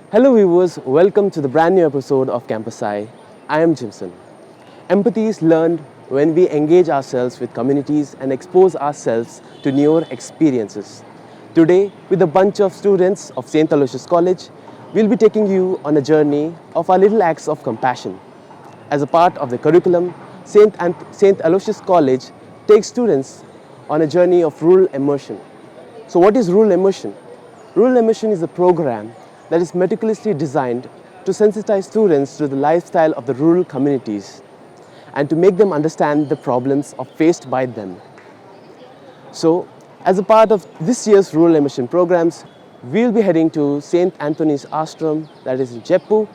Hello viewers, welcome to the brand new episode of Campus I. I am Jimson. Empathy is learned when we engage ourselves with communities and expose ourselves to newer experiences. Today, with a bunch of students of St. Aloysius College, we'll be taking you on a journey of our little acts of compassion. As a part of the curriculum, St. Aloysius College takes students on a journey of rural immersion. So what is rural immersion? Rural immersion is a program that is meticulously designed to sensitize students to the lifestyle of the rural communities and to make them understand the problems faced by them. So, as a part of this year's rural immersion programs, we'll be heading to St. Anthony's Ashram, that is in Jeppu,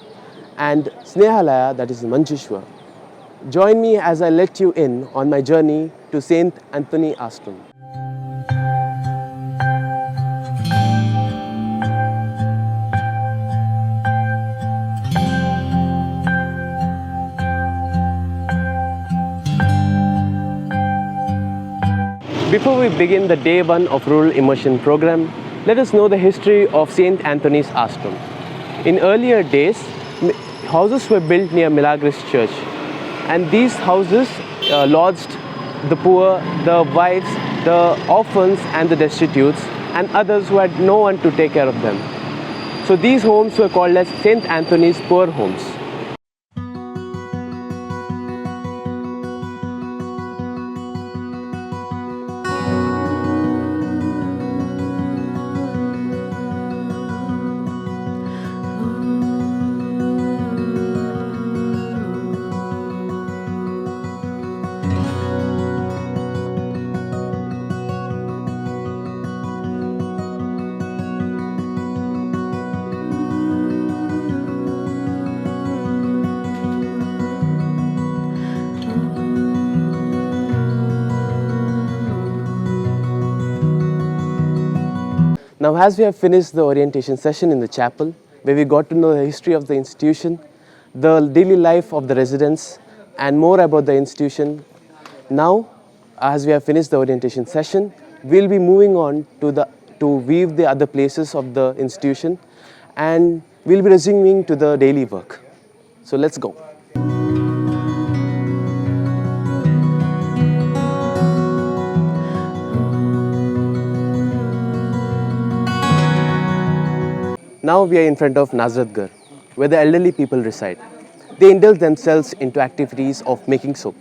and Snehalaya, that is in Manjushwar. Join me as I let you in on my journey to St. Anthony Ashram. Before we begin the day one of Rural Immersion program, let us know the history of St. Anthony's Ashram. In earlier days, houses were built near Milagres Church, and these houses lodged the poor, the wives, the orphans and the destitutes, and others who had no one to take care of them. So these homes were called as St. Anthony's Poor Homes. Now, as we have finished the orientation session in the chapel, where we got to know the history of the institution, the daily life of the residents, and more about the institution, now, as we have finished the orientation session, we'll be moving on to view the other places of the institution, and we'll be resuming to the daily work. So let's go. Now we are in front of Nazratgarh, where the elderly people reside. They indulge themselves into activities of making soap.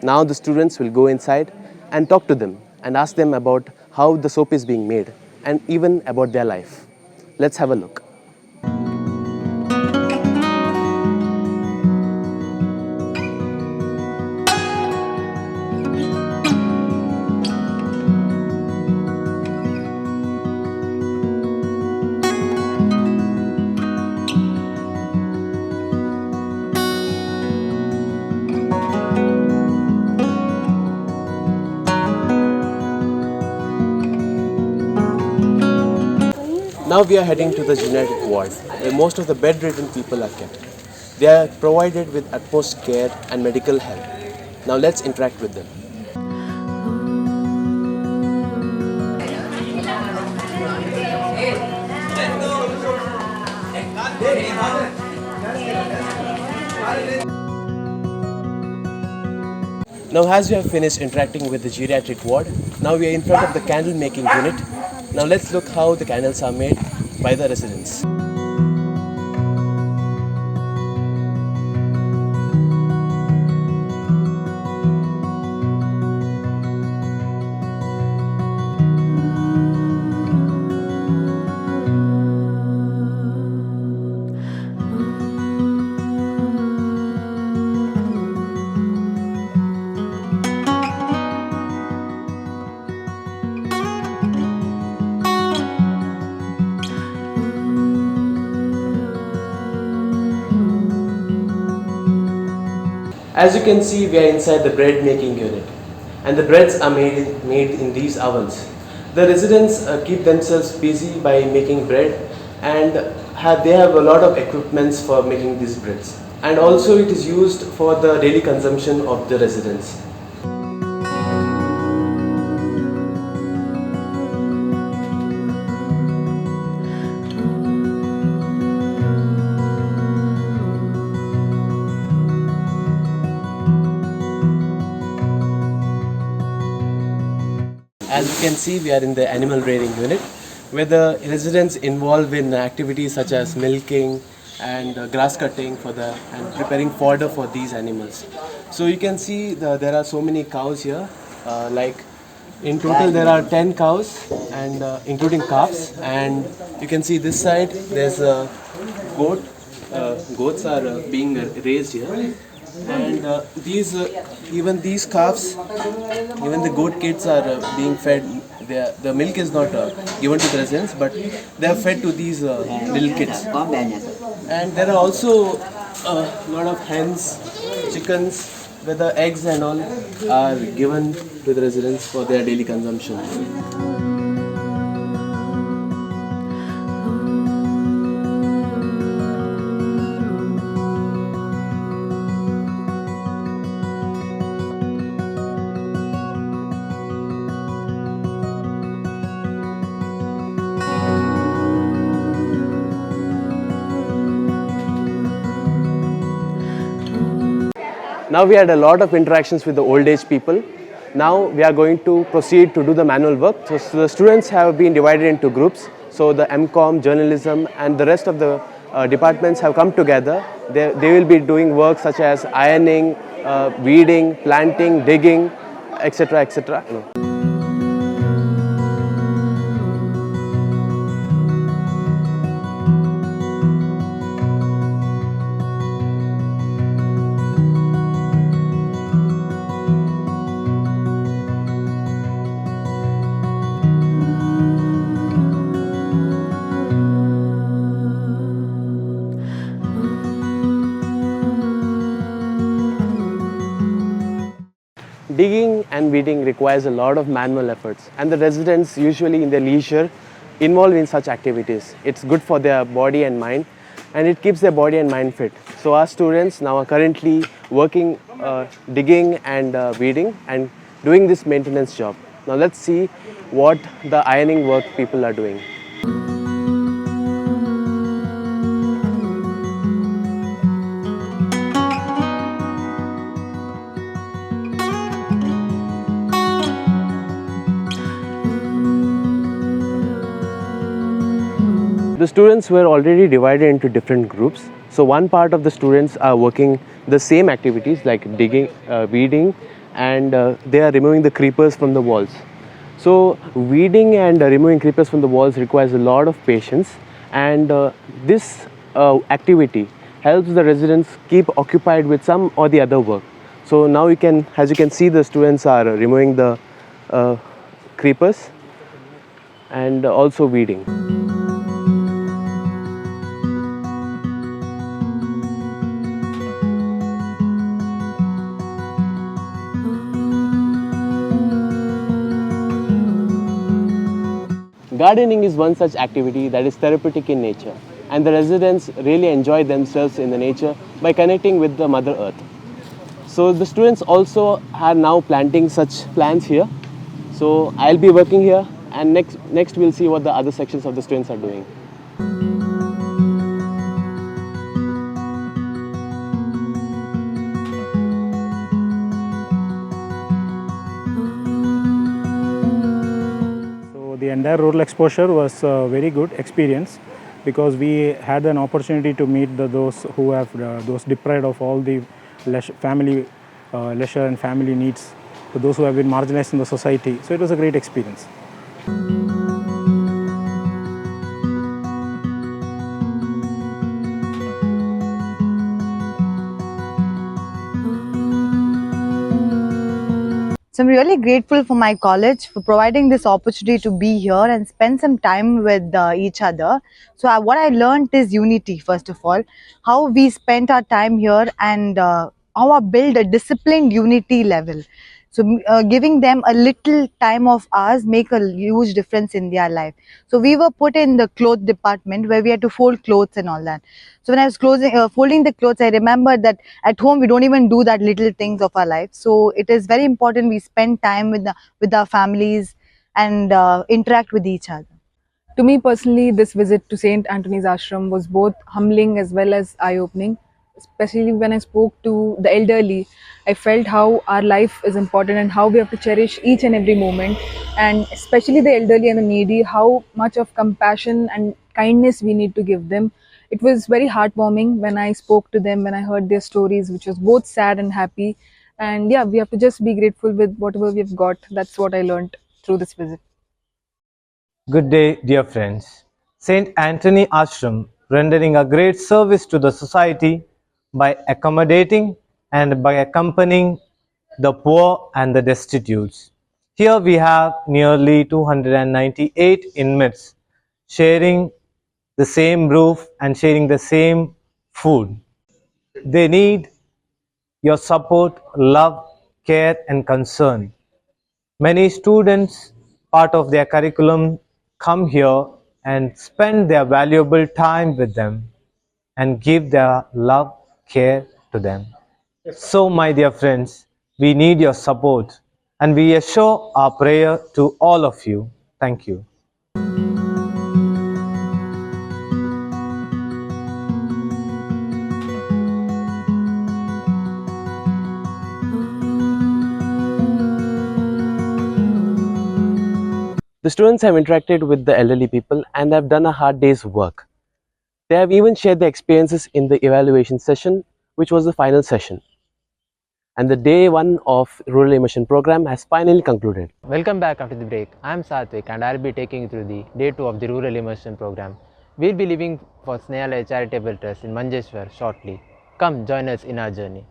Now the students will go inside and talk to them and ask them about how the soap is being made and even about their life. Let's have a look. Now we are heading to the geriatric ward, where most of the bedridden people are kept. They are provided with utmost care and medical help. Now let's interact with them. Now as we have finished interacting with the geriatric ward, now we are in front of the candle making unit. Now let's look how the candles are made by the residents. As you can see, we are inside the bread making unit, and the breads are made in these ovens. The residents keep themselves busy by making bread, and they have a lot of equipments for making these breads. And also it is used for the daily consumption of the residents. As you can see, we are in the animal rearing unit, where the residents involved in activities such as milking and grass cutting and preparing fodder for these animals. So you can see there are so many cows here. Like in total there are 10 cows and including calves, and you can see this side there's a goat. Goats are being raised here, and even these calves, even the goat kids are being fed. The milk is not given to the residents, but they are fed to these little kids. And there are also a lot of hens, chickens, where the eggs and all are given to the residents for their daily consumption. Now we had a lot of interactions with the old age people. Now we are going to proceed to do the manual work. So the students have been divided into groups. So the MCOM, journalism and the rest of the departments have come together. They will be doing work such as ironing, weeding, planting, digging, etc. etc. Digging and weeding requires a lot of manual efforts, and the residents usually in their leisure involved in such activities. It's good for their body and mind, and it keeps their body and mind fit. So our students now are currently working digging and weeding and doing this maintenance job. Now let's see what the ironing work people are doing. The students were already divided into different groups. So one part of the students are working the same activities like digging, weeding, and they are removing the creepers from the walls. So weeding and removing creepers from the walls requires a lot of patience, and this activity helps the residents keep occupied with some or the other work. So now as you can see, the students are removing the creepers and also weeding. Gardening is one such activity that is therapeutic in nature, and the residents really enjoy themselves in the nature by connecting with the Mother Earth. So the students also are now planting such plants here. So I'll be working here, and next we'll see what the other sections of the students are doing. The entire rural exposure was a very good experience, because we had an opportunity to meet those who have those deprived of all the family leisure and family needs, to those who have been marginalized in the society. So it was a great experience. So I'm really grateful for my college for providing this opportunity to be here and spend some time with each other. So what I learned is unity, first of all, how we spent our time here, and how I build a disciplined unity level. So giving them a little time of ours make a huge difference in their life. So we were put in the clothes department where we had to fold clothes and all that. So when I was folding the clothes, I remembered that at home we don't even do that little things of our life. So it is very important we spend time with our families and interact with each other. To me personally, this visit to St. Anthony's Ashram was both humbling as well as eye-opening. especially when I spoke to the elderly. I felt how our life is important and how we have to cherish each and every moment, and especially the elderly and the needy, how much of compassion and kindness we need to give them. It was very heartwarming when I spoke to them, when I heard their stories, which was both sad and happy. And yeah, we have to just be grateful with whatever we've got. That's what I learned through this visit. Good day, dear friends. Saint Anthony Ashram rendering a great service to the society by accommodating and by accompanying the poor and the destitute. Here we have nearly 298 inmates sharing the same roof and sharing the same food. They need your support, love, care and concern. Many students, part of their curriculum, come here and spend their valuable time with them and give their love, care to them. So, my dear friends, we need your support and we assure our prayer to all of you. Thank you. The students have interacted with the elderly people and have done a hard day's work. They have even shared their experiences in the evaluation session, which was the final session. And the day 1 of Rural Immersion program has finally concluded. Welcome back after the break. I am Sathvik and I'll be taking you through the day 2 of the Rural Immersion program. We'll be leaving for Sreemayi Charitable Trust in Manjeshwar shortly. Come join us in our journey.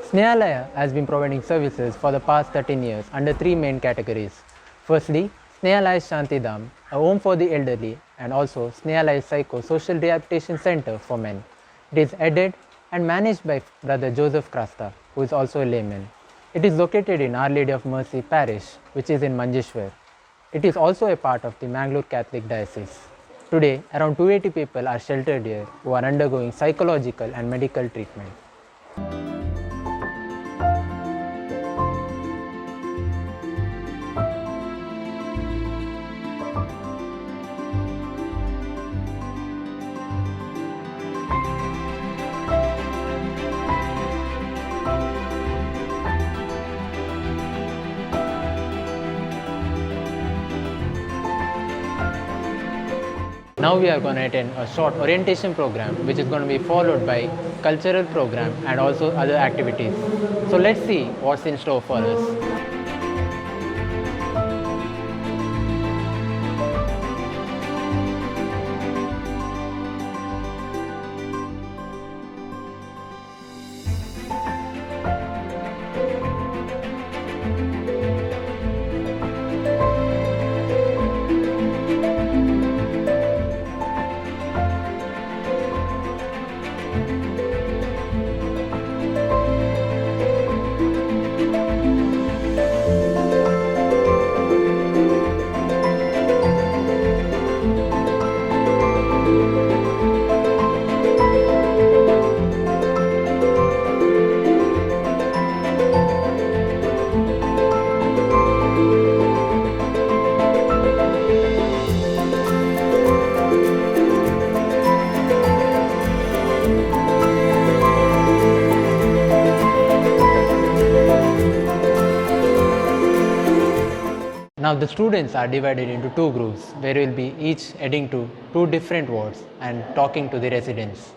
Snehalaya has been providing services for the past 13 years under 3 main categories. Firstly, Snehalaya Shantidham, a home for the elderly, and also Snehalaya Psycho-Social Rehabilitation Center for men. It is headed and managed by Brother Joseph Krasta, who is also a layman. It is located in Our Lady of Mercy Parish, which is in Manjeshwar. It is also a part of the Mangalore Catholic Diocese. Today, around 280 people are sheltered here who are undergoing psychological and medical treatment. Now we are going to attend a short orientation program which is going to be followed by cultural program and also other activities. So let's see what's in store for us. Now the students are divided into 2 groups where we will be each heading to 2 different wards and talking to the residents.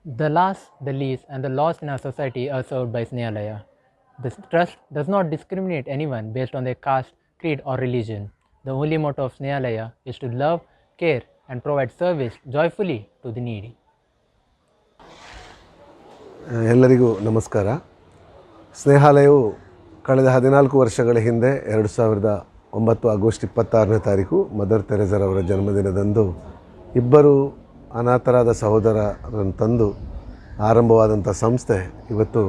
The last, the least, and the lost in our society are served by Snehalaya. This trust does not discriminate anyone based on their caste, creed, or religion. The only motto of Snehalaya is to love, care, and provide service joyfully to the needy. ಎಲ್ಲರಿಗೂ ನಮಸ್ಕಾರ. ಸ್ನೇಹಾಲಯವು ಕಳೆದ 14 ವರ್ಷಗಳ ಹಿಂದೆ 2009 August 26ನೇ ತಾರೀಕು mother ತೆರೆಸರವರ ಜನ್ಮದಿನದಂದು ಇಬ್ಬರು ಅನಾಥರಾದ ಸಹೋದರರನ್ನು ತಂದು ಆರಂಭವಾದಂಥ ಸಂಸ್ಥೆ ಇವತ್ತು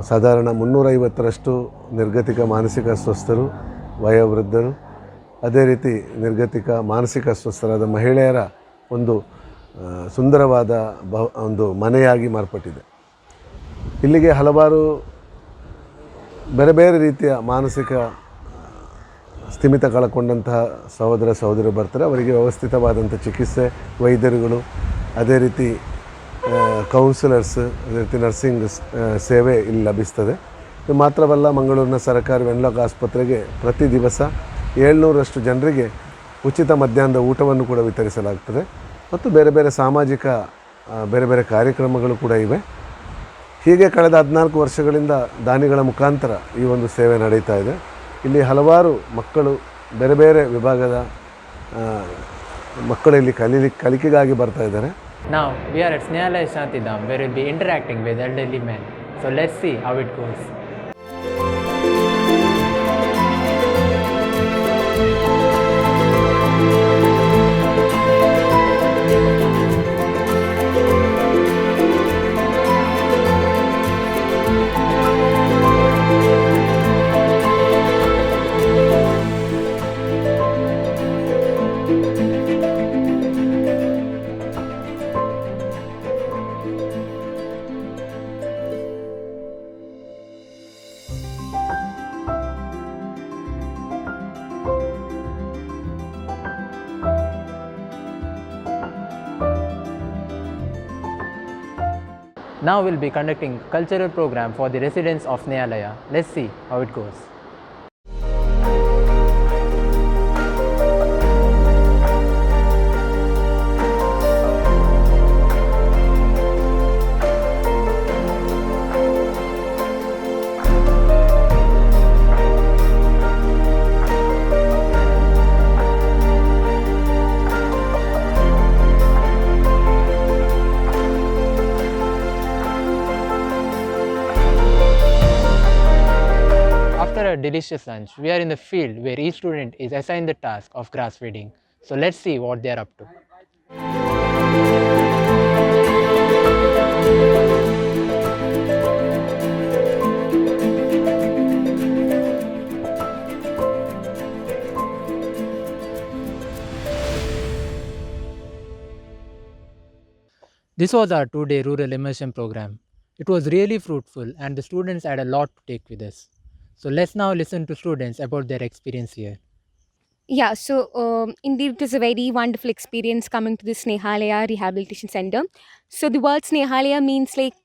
ಸಾಧಾರಣ 350ರಷ್ಟು ನಿರ್ಗತಿಕ ಮಾನಸಿಕ ಅಸ್ವಸ್ಥರು, ವಯೋವೃದ್ಧರು, ಅದೇ ರೀತಿ ನಿರ್ಗತಿಕ ಮಾನಸಿಕ ಅಸ್ವಸ್ಥರಾದ ಮಹಿಳೆಯರ ಒಂದು ಸುಂದರವಾದ ಒಂದು ಮನೆಯಾಗಿ ಮಾರ್ಪಟ್ಟಿದೆ. ಇಲ್ಲಿಗೆ ಹಲವಾರು ಬೇರೆ ಬೇರೆ ರೀತಿಯ ಮಾನಸಿಕ ಸ್ಥಿಮಿತ ಕಳಕೊಂಡಂತಹ ಸಹೋದರ ಸಹೋದರಿ ಬರ್ತಾರೆ. ಅವರಿಗೆ ವ್ಯವಸ್ಥಿತವಾದಂಥ ಚಿಕಿತ್ಸೆ, ವೈದ್ಯರುಗಳು, ಅದೇ ರೀತಿ ಕೌನ್ಸಿಲರ್ಸ್, ಅದೇ ರೀತಿ ನರ್ಸಿಂಗ್ ಸೇವೆ ಇಲ್ಲಿ ಲಭಿಸ್ತದೆ. ಇದು ಮಾತ್ರವಲ್ಲ, ಮಂಗಳೂರಿನ ಸರ್ಕಾರಿ ವೆನ್ಲಾಕ್ ಆಸ್ಪತ್ರೆಗೆ ಪ್ರತಿ ದಿವಸ 700ರಷ್ಟು ಜನರಿಗೆ ಉಚಿತ ಮಧ್ಯಾಹ್ನದ ಊಟವನ್ನು ಕೂಡ ವಿತರಿಸಲಾಗ್ತದೆ. ಮತ್ತು ಬೇರೆ ಬೇರೆ ಸಾಮಾಜಿಕ ಬೇರೆ ಬೇರೆ ಕಾರ್ಯಕ್ರಮಗಳು ಕೂಡ ಇವೆ. ಹೀಗೆ ಕಳೆದ 14 ವರ್ಷಗಳಿಂದ ದಾನಿಗಳ ಮುಖಾಂತರ ಈ ಒಂದು ಸೇವೆ ನಡೀತಾ ಇದೆ. ಇಲ್ಲಿ ಹಲವಾರು ಮಕ್ಕಳು, ಬೇರೆ ಬೇರೆ ವಿಭಾಗದ ಮಕ್ಕಳು ಇಲ್ಲಿ ಕಲಿಕೆಗಾಗಿ ಬರ್ತಾ ಇದ್ದಾರೆ. Now we are at Snehalaya Shantidam, where we'll be interacting with elderly men. So let's see how it goes. Now we'll be conducting a cultural program for the residents of Snehalaya. Let's see how it goes. After a delicious lunch, we are in the field where each student is assigned the task of grass feeding. So let's see what they are up to. This was our 2-day rural immersion program. It was really fruitful and the students had a lot to take with us. So let's now listen to students about their experience here. Yeah, so indeed it was a very wonderful experience coming to the Snehalaya Rehabilitation Center. So the word Snehalaya means like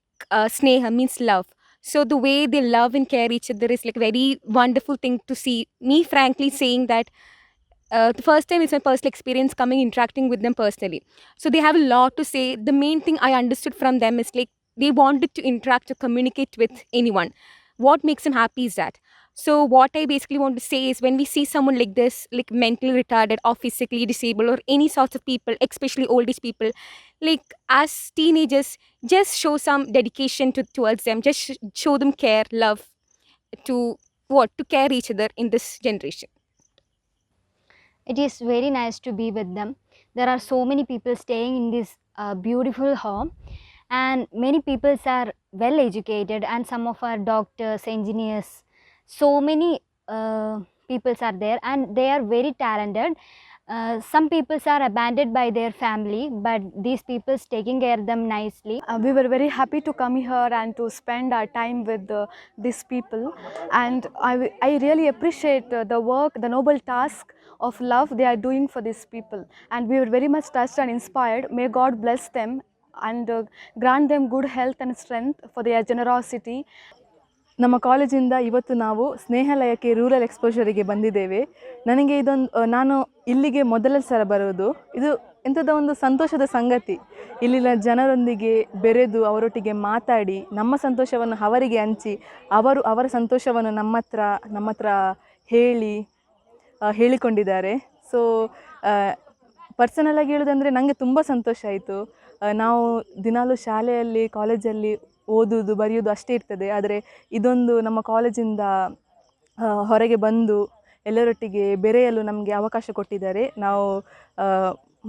Sneha means love. So the way they love and care each other is like a very wonderful thing to see. Me frankly saying that the first time is my personal experience coming interacting with them personally. So they have a lot to say. The main thing I understood from them is like they wanted to interact or communicate with anyone. What makes them happy is that. So what I basically want to say is when we see someone like this, like mentally retarded or physically disabled or any sorts of people, especially old age people, like as teenagers, just show some dedication towards them. Just show them care, love, to to care each other in this generation. It is very nice to be with them. There are so many people staying in this beautiful home, and many people are well educated, and some of our doctors, engineers, so many people are there, and they are very talented. Some people are abandoned by their family, but these people taking care of them nicely. We were very happy to come here and to spend our time with these people, and I really appreciate the work, the noble task of love they are doing for these people, and we were very much touched and inspired. May God bless them and grant them good health and strength for their generosity. ನಮ್ಮ ಕಾಲೇಜಿಂದ ಇವತ್ತು ನಾವು ಸ್ನೇಹಾಲಯಕ್ಕೆ rural ಎಕ್ಸ್ಪೋಷರಿಗೆ ಬಂದಿದ್ದೇವೆ. ನನಗೆ ನಾನು ಇಲ್ಲಿಗೆ ಮೊದಲ ಸಲ ಬರೋದು. ಇದು ಎಂಥದ ಒಂದು ಸಂತೋಷದ ಸಂಗತಿ. ಇಲ್ಲಿನ ಜನರೊಂದಿಗೆ ಬೆರೆದು ಅವರೊಟ್ಟಿಗೆ ಮಾತಾಡಿ ನಮ್ಮ ಸಂತೋಷವನ್ನು ಅವರಿಗೆ ಹಂಚಿ ಅವರು ಅವರ ಸಂತೋಷವನ್ನು ನಮ್ಮ ಹತ್ರ ಹೇಳಿಕೊಂಡಿದ್ದಾರೆ. ಸೊ ಪರ್ಸನಲಾಗಿ ಹೇಳೋದಂದರೆ ನನಗೆ ತುಂಬ ಸಂತೋಷ ಆಯಿತು. ನಾವು ದಿನಾಲೂ ಶಾಲೆಯಲ್ಲಿ ಕಾಲೇಜಲ್ಲಿ ಓದೋದು ಬರೆಯೋದು ಅಷ್ಟೇ ಇರ್ತದೆ. ಆದರೆ ಇದೊಂದು ನಮ್ಮ ಕಾಲೇಜಿಂದ ಹೊರಗೆ ಬಂದು ಎಲ್ಲರೊಟ್ಟಿಗೆ ಬೆರೆಯಲು ನಮಗೆ ಅವಕಾಶ ಕೊಟ್ಟಿದ್ದಾರೆ. ನಾವು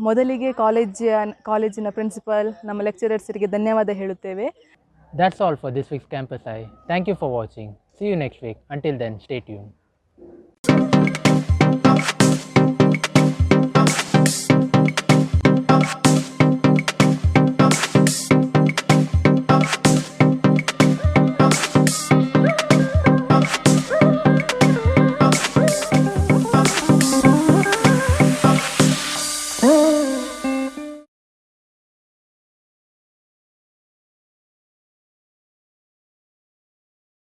ಮೊದಲಿಗೆ ಕಾಲೇಜಿನ ಪ್ರಿನ್ಸಿಪಲ್, ನಮ್ಮ ಲೆಕ್ಚರರ್ಸರಿಗೆ ಧನ್ಯವಾದ ಹೇಳುತ್ತೇವೆ. That's all for this week's Campus Eye. Thank you for watching. See you next week. Until then, stay tuned.